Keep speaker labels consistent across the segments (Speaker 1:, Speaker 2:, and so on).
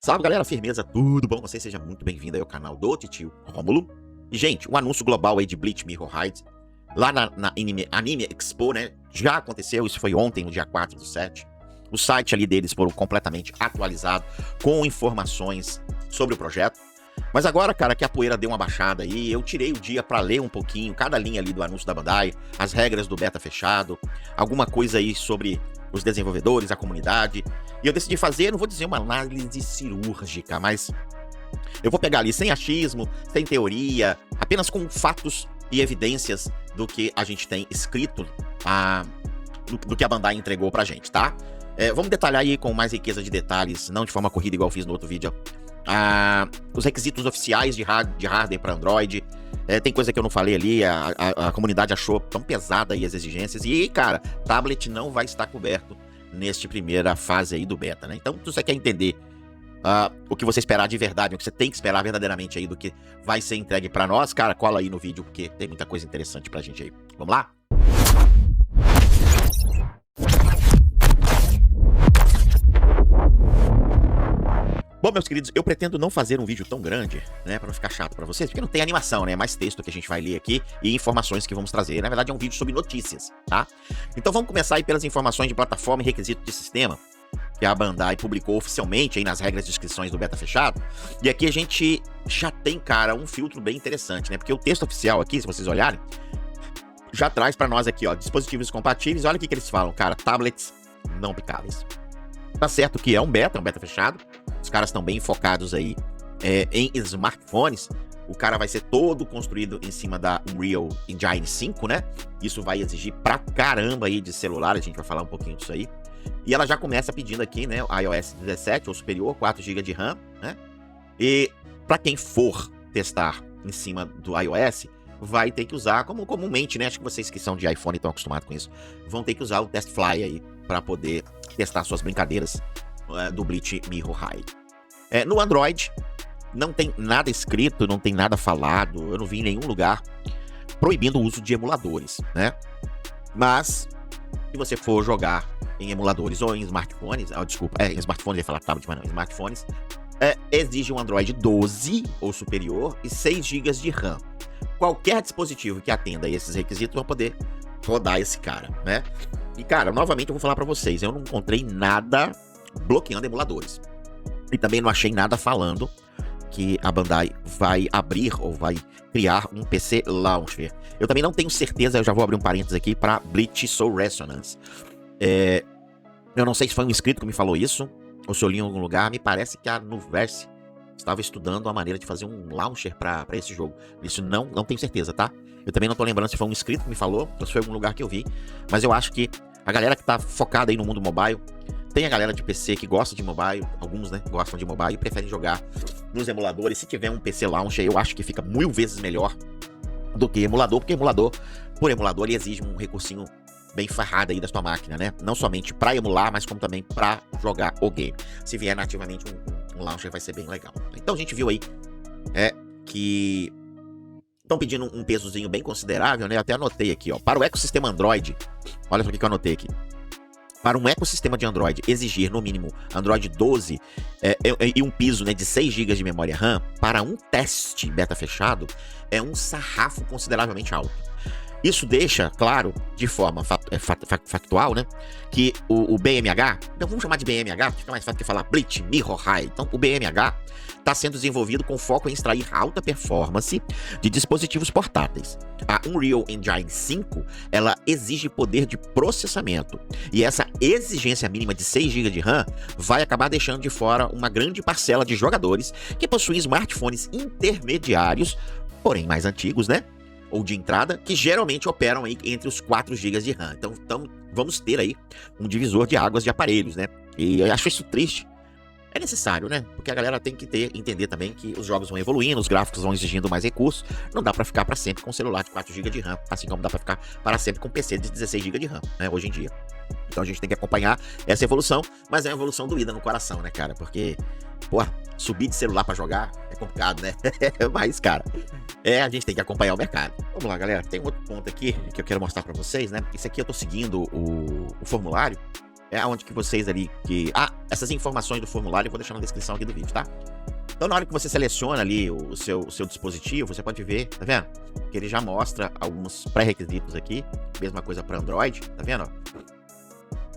Speaker 1: Salve galera, firmeza, tudo bom? Você seja muito bem-vindo aí ao canal do Titio Rômulo. E gente, o anúncio global aí de Bleach Mirrorhide lá na Anime Expo, né? Já aconteceu, isso foi ontem, no dia 4/7. O site ali deles foram completamente atualizado com informações sobre o projeto. Mas agora, cara, que a poeira deu uma baixada aí, eu tirei o dia pra ler um pouquinho cada linha ali do anúncio da Bandai, as regras do beta fechado, alguma coisa aí sobre os desenvolvedores, a comunidade. E eu decidi fazer, não vou dizer uma análise cirúrgica, mas eu vou pegar ali sem achismo, sem teoria, apenas com fatos e evidências do que a gente tem escrito, do que a Bandai entregou pra gente, tá? Vamos detalhar aí com mais riqueza de detalhes, não de forma corrida igual eu fiz no outro vídeo, os requisitos oficiais de hardware para Android. Tem coisa que eu não falei ali, a comunidade achou tão pesada aí as exigências. E, cara, tablet não vai estar coberto neste primeira fase aí do beta, né? Então, se você quer entender o que você esperar de verdade, o que você tem que esperar verdadeiramente aí do que vai ser entregue para nós, cara, cola aí no vídeo, porque tem muita coisa interessante pra gente aí. Vamos lá? Bom, meus queridos, eu pretendo não fazer um vídeo tão grande, né, pra não ficar chato pra vocês, porque não tem animação, né, é mais texto que a gente vai ler aqui e informações que vamos trazer. Na verdade, é um vídeo sobre notícias, tá? Então vamos começar aí pelas informações de plataforma e requisito de sistema, que a Bandai publicou oficialmente aí nas regras de inscrições do beta fechado. E aqui a gente já tem, cara, um filtro bem interessante, né, porque o texto oficial aqui, se vocês olharem, já traz pra nós aqui, ó, dispositivos compatíveis. Olha o que eles falam, cara, tablets não picáveis. Tá certo que é um beta fechado. Os caras estão bem focados aí em smartphones. O cara vai ser todo construído em cima da Unreal Engine 5, né? Isso vai exigir pra caramba aí de celular, a gente vai falar um pouquinho disso aí. E ela já começa pedindo aqui, né, o iOS 17 ou superior, 4 GB de RAM, né? E pra quem for testar em cima do iOS, vai ter que usar, como comumente, né? Acho que vocês que são de iPhone estão acostumados com isso, vão ter que usar o TestFly aí pra poder testar suas brincadeiras do Bleach Mirrorhide. No Android, não tem nada escrito, não tem nada falado, eu não vi em nenhum lugar proibindo o uso de emuladores, né? Mas, se você for jogar em emuladores ou em smartphones, em smartphones, eu ia falar tablet, mas não, em smartphones, exige um Android 12 ou superior e 6 GB de RAM. Qualquer dispositivo que atenda a esses requisitos vai poder rodar esse cara, né? E, cara, novamente eu vou falar pra vocês, eu não encontrei nada bloqueando emuladores. E também não achei nada falando que a Bandai vai abrir ou vai criar um PC Launcher. Eu também não tenho certeza, eu já vou abrir um parênteses aqui para Bleach Soul Resonance. Eu não sei se foi um inscrito que me falou isso, ou se eu li em algum lugar, me parece que a Nuverse estava estudando a maneira de fazer um launcher para esse jogo. Isso não tenho certeza, tá? Eu também não tô lembrando se foi um inscrito que me falou, ou se foi algum lugar que eu vi, mas eu acho que a galera que tá focada aí no mundo mobile, tem a galera de PC que gosta de mobile, alguns, né, gostam de mobile e preferem jogar nos emuladores. Se tiver um PC Launcher, eu acho que fica 1000 vezes melhor do que emulador, porque por emulador, ele exige um recursinho bem ferrado aí da sua máquina, né? Não somente pra emular, mas como também pra jogar o game. Se vier nativamente um Launcher, vai ser bem legal. Então a gente viu aí que estão pedindo um pesozinho bem considerável, né? Eu até anotei aqui, ó, para o ecossistema Android. Olha só o que eu anotei aqui. Para um ecossistema de Android exigir, no mínimo, Android 12 e um piso, né, de 6 GB de memória RAM, para um teste beta fechado, é um sarrafo consideravelmente alto. Isso deixa, claro, de forma factual, né, que o BMH, então vamos chamar de BMH, fica mais fácil que falar Bleach Mirrorhide. Então, o BMH está sendo desenvolvido com foco em extrair alta performance de dispositivos portáteis. A Unreal Engine 5, ela exige poder de processamento, e essa exigência mínima de 6 GB de RAM vai acabar deixando de fora uma grande parcela de jogadores que possuem smartphones intermediários, porém mais antigos, né? Ou de entrada, que geralmente operam aí entre os 4 GB de RAM. Então vamos ter aí um divisor de águas de aparelhos, né? E eu acho isso triste. É necessário, né? Porque a galera tem que entender também que os jogos vão evoluindo, os gráficos vão exigindo mais recursos. Não dá pra ficar pra sempre com um celular de 4 GB de RAM, assim como dá pra ficar para sempre com um PC de 16 GB de RAM, né? Hoje em dia. Então a gente tem que acompanhar essa evolução, mas é uma evolução doída no coração, né, cara? Porque, porra, subir de celular pra jogar é complicado, né? Mas, cara, a gente tem que acompanhar o mercado. Vamos lá, galera. Tem um outro ponto aqui que eu quero mostrar pra vocês, né? Isso aqui eu tô seguindo o formulário é onde que vocês ali que... essas informações do formulário eu vou deixar na descrição aqui do vídeo, tá? Então, na hora que você seleciona ali o seu dispositivo, você pode ver, tá vendo? Que ele já mostra alguns pré-requisitos aqui. Mesma coisa para Android, tá vendo?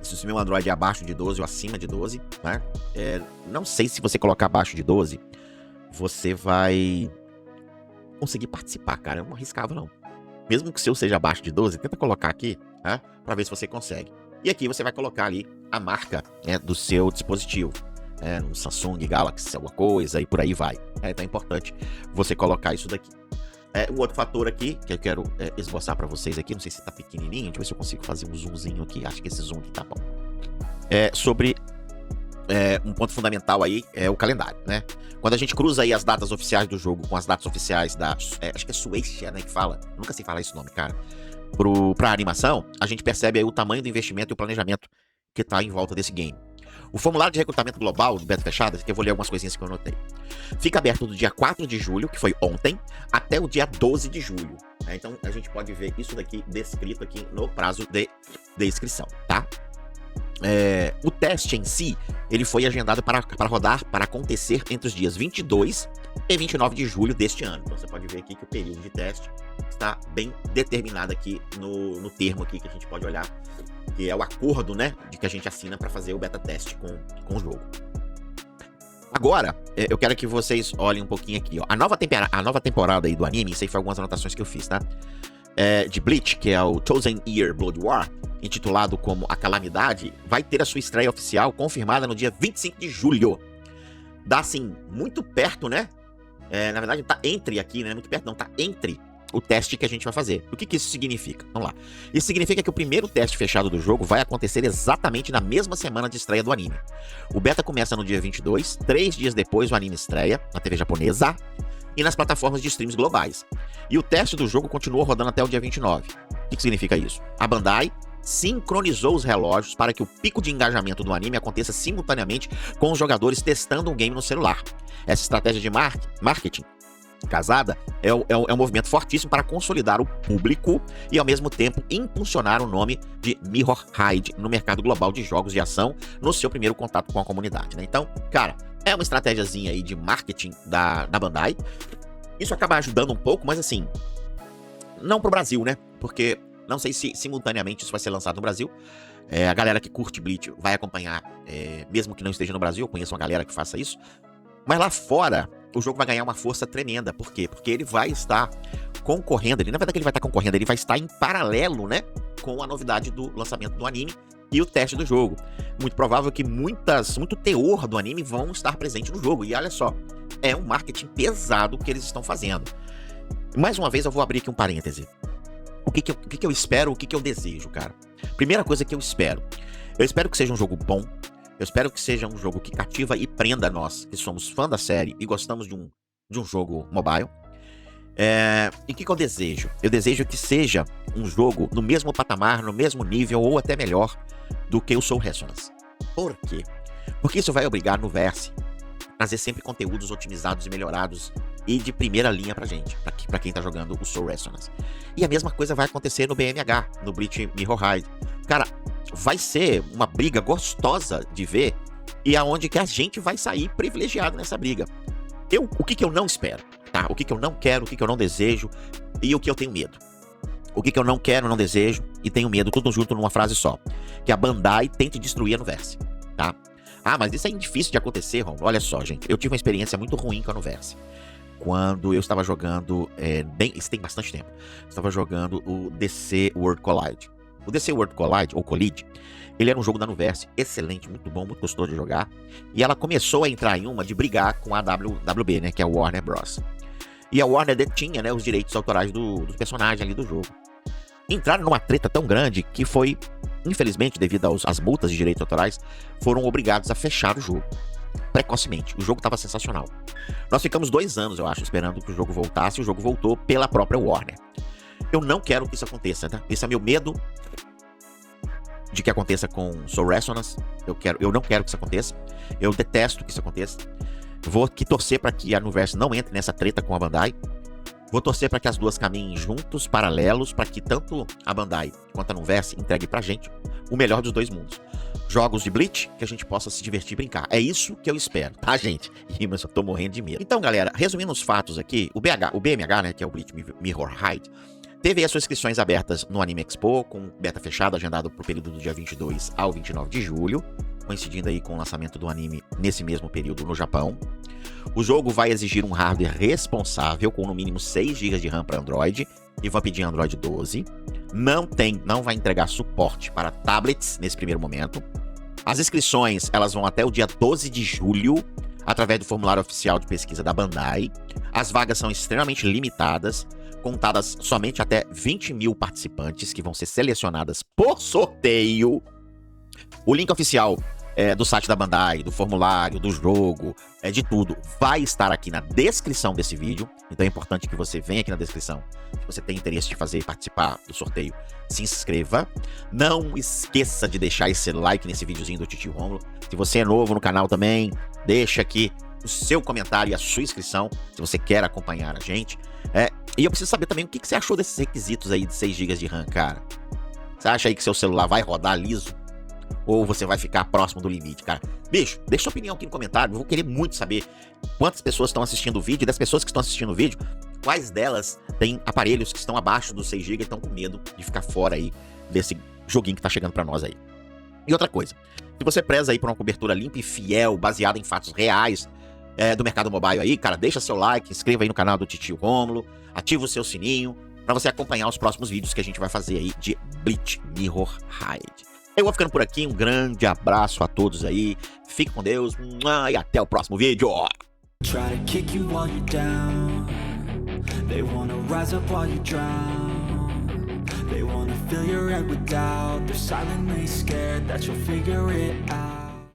Speaker 1: Se o seu Android é abaixo de 12 ou acima de 12, né? Não sei se você colocar abaixo de 12, você vai conseguir participar, cara. Eu não arriscava, não. Mesmo que o seu seja abaixo de 12, tenta colocar aqui, tá? Pra ver se você consegue. E aqui você vai colocar ali a marca, né, do seu dispositivo. No Samsung, Galaxy, alguma coisa, e por aí vai. Então é importante você colocar isso daqui. Um outro fator aqui, que eu quero esboçar pra vocês aqui, não sei se tá pequenininho, deixa eu ver se eu consigo fazer um zoomzinho aqui, acho que esse zoom aqui tá bom. Sobre um ponto fundamental aí, é o calendário, né? Quando a gente cruza aí as datas oficiais do jogo com as datas oficiais da, acho que é Shueisha, né, que fala, nunca sei falar esse nome, cara, pra animação, a gente percebe aí o tamanho do investimento e o planejamento que tá em volta desse game. O formulário de recrutamento global do beta fechada, que eu vou ler algumas coisinhas que eu anotei, fica aberto do dia 4 de julho, que foi ontem, até o dia 12 de julho. Então a gente pode ver isso daqui descrito aqui no prazo de inscrição, tá? O teste em si, ele foi agendado para rodar, para acontecer entre os dias 22 e 29 de julho deste ano. Então você pode ver aqui que o período de teste está bem determinado aqui no termo aqui que a gente pode olhar, que é o acordo, né, de que a gente assina para fazer o beta teste com o jogo. Agora, eu quero que vocês olhem um pouquinho aqui, ó. A nova temporada aí do anime, isso aí foi algumas anotações que eu fiz, tá? De Bleach, que é o Thousand Year Blood War, intitulado como A Calamidade, vai ter a sua estreia oficial confirmada no dia 25 de julho. Dá, assim, muito perto, né? Na verdade, tá entre aqui, né? Muito perto não, tá entre o teste que a gente vai fazer. O que isso significa? Vamos lá. Isso significa que o primeiro teste fechado do jogo vai acontecer exatamente na mesma semana de estreia do anime. O beta começa no dia 22, 3 dias depois o anime estreia, na TV japonesa, e nas plataformas de streams globais. E o teste do jogo continua rodando até o dia 29. O que significa isso? A Bandai sincronizou os relógios para que o pico de engajamento do anime aconteça simultaneamente com os jogadores testando um game no celular. Essa estratégia de marketing casada é um movimento fortíssimo para consolidar o público e ao mesmo tempo impulsionar o nome de Mirror Hide no mercado global de jogos de ação no seu primeiro contato com a comunidade, né? Então, cara, é uma estratégiazinha aí de marketing da Bandai. Isso acaba ajudando um pouco, mas assim, não pro Brasil, né? Porque não sei se simultaneamente isso vai ser lançado no Brasil. A galera que curte Bleach vai acompanhar, mesmo que não esteja no Brasil. Eu conheço uma galera que faça isso. Mas lá fora, o jogo vai ganhar uma força tremenda. Por quê? Porque ele vai estar concorrendo. Na verdade, ele vai estar concorrendo. Ele vai estar em paralelo, né? Com a novidade do lançamento do anime e o teste do jogo. Muito provável que muito teor do anime vão estar presentes no jogo. E olha só, é um marketing pesado que eles estão fazendo. Mais uma vez, eu vou abrir aqui um parêntese. O que eu espero, o que eu desejo, cara? Primeira coisa que eu espero que seja um jogo bom. Eu espero que seja um jogo que cativa e prenda nós, que somos fã da série e gostamos de um jogo mobile. E o que eu desejo? Eu desejo que seja um jogo no mesmo patamar, no mesmo nível ou até melhor do que o Soul Resonance. Por quê? Porque isso vai obrigar no Verse a trazer sempre conteúdos otimizados e melhorados e de primeira linha pra gente, pra quem tá jogando o Soul Resonance. E a mesma coisa vai acontecer no BMH, no Bleach Mirror Hide. Cara, vai ser uma briga gostosa de ver e aonde que a gente vai sair privilegiado nessa briga. O que eu não espero, tá? O que eu não quero, o que eu não desejo e o que eu tenho medo. O que eu não quero, não desejo e tenho medo, tudo junto numa frase só. Que a Bandai tente destruir a Nuverse, tá? Mas isso é difícil de acontecer, Romulo. Olha só, gente, eu tive uma experiência muito ruim com a Nuverse. Quando eu estava jogando, isso tem bastante tempo, eu estava jogando o DC World Collide. O DC World Collide, ou Collide, ele era um jogo da Nuverse excelente, muito bom, muito gostoso de jogar. E ela começou a entrar em uma de brigar com a WB, né, que é a Warner Bros. E a Warner detinha, né, os direitos autorais dos personagens ali do jogo. Entraram numa treta tão grande que foi, infelizmente, devido às multas de direitos autorais, foram obrigados a fechar o jogo. Precocemente. O jogo estava sensacional. Nós ficamos 2 anos, eu acho, esperando que o jogo voltasse, e o jogo voltou pela própria Warner. Eu não quero que isso aconteça, tá? Esse é meu medo de que aconteça com Soul Resonance. Eu não quero que isso aconteça. Eu detesto que isso aconteça. Vou aqui torcer para que a Nuverse não entre nessa treta com a Bandai. Vou torcer para que as duas caminhem juntos, paralelos, para que tanto a Bandai quanto a Numverse entregue pra gente o melhor dos dois mundos. Jogos de Bleach que a gente possa se divertir e brincar. É isso que eu espero, tá, gente? Ih, mas eu tô morrendo de medo. Então, galera, resumindo os fatos aqui, o BMH, né, que é o Bleach Mirror Hide, teve as suas inscrições abertas no Anime Expo, com beta fechada, agendado pro período do dia 22 ao 29 de julho, coincidindo aí com o lançamento do anime nesse mesmo período no Japão. O jogo vai exigir um hardware responsável, com no mínimo 6 GB de RAM para Android, e vai pedir Android 12. Não vai entregar suporte para tablets nesse primeiro momento. As inscrições, elas vão até o dia 12 de julho, através do formulário oficial de pesquisa da Bandai. As vagas são extremamente limitadas, contadas somente até 20 mil participantes, que vão ser selecionadas por sorteio. O link oficial do site da Bandai, do formulário, do jogo, de tudo, vai estar aqui na descrição desse vídeo. Então é importante que você venha aqui na descrição. Se você tem interesse de fazer e participar do sorteio, se inscreva. Não esqueça de deixar esse like nesse videozinho do Titio Rômulo. Se você é novo no canal também, deixa aqui o seu comentário e a sua inscrição, se você quer acompanhar a gente. E eu preciso saber também o que você achou desses requisitos aí de 6 GB de RAM, cara. Você acha aí que seu celular vai rodar liso? Ou você vai ficar próximo do limite, cara? Bicho, deixa sua opinião aqui no comentário. Eu vou querer muito saber quantas pessoas estão assistindo o vídeo. E das pessoas que estão assistindo o vídeo, quais delas têm aparelhos que estão abaixo dos 6 GB e estão com medo de ficar fora aí desse joguinho que tá chegando pra nós aí. E outra coisa, se você preza aí por uma cobertura limpa e fiel, baseada em fatos reais do mercado mobile aí, cara, deixa seu like, inscreva aí no canal do Titio Rômulo, ativa o seu sininho pra você acompanhar os próximos vídeos que a gente vai fazer aí de Bleach Mirror Hide. Eu vou ficando por aqui, um grande abraço a todos aí, fique com Deus e até o próximo vídeo.
Speaker 2: Try to kick you while you're down. They wanna rise up while you drown. They wanna fill your head with doubt. They're silently scared that you'll figure it out.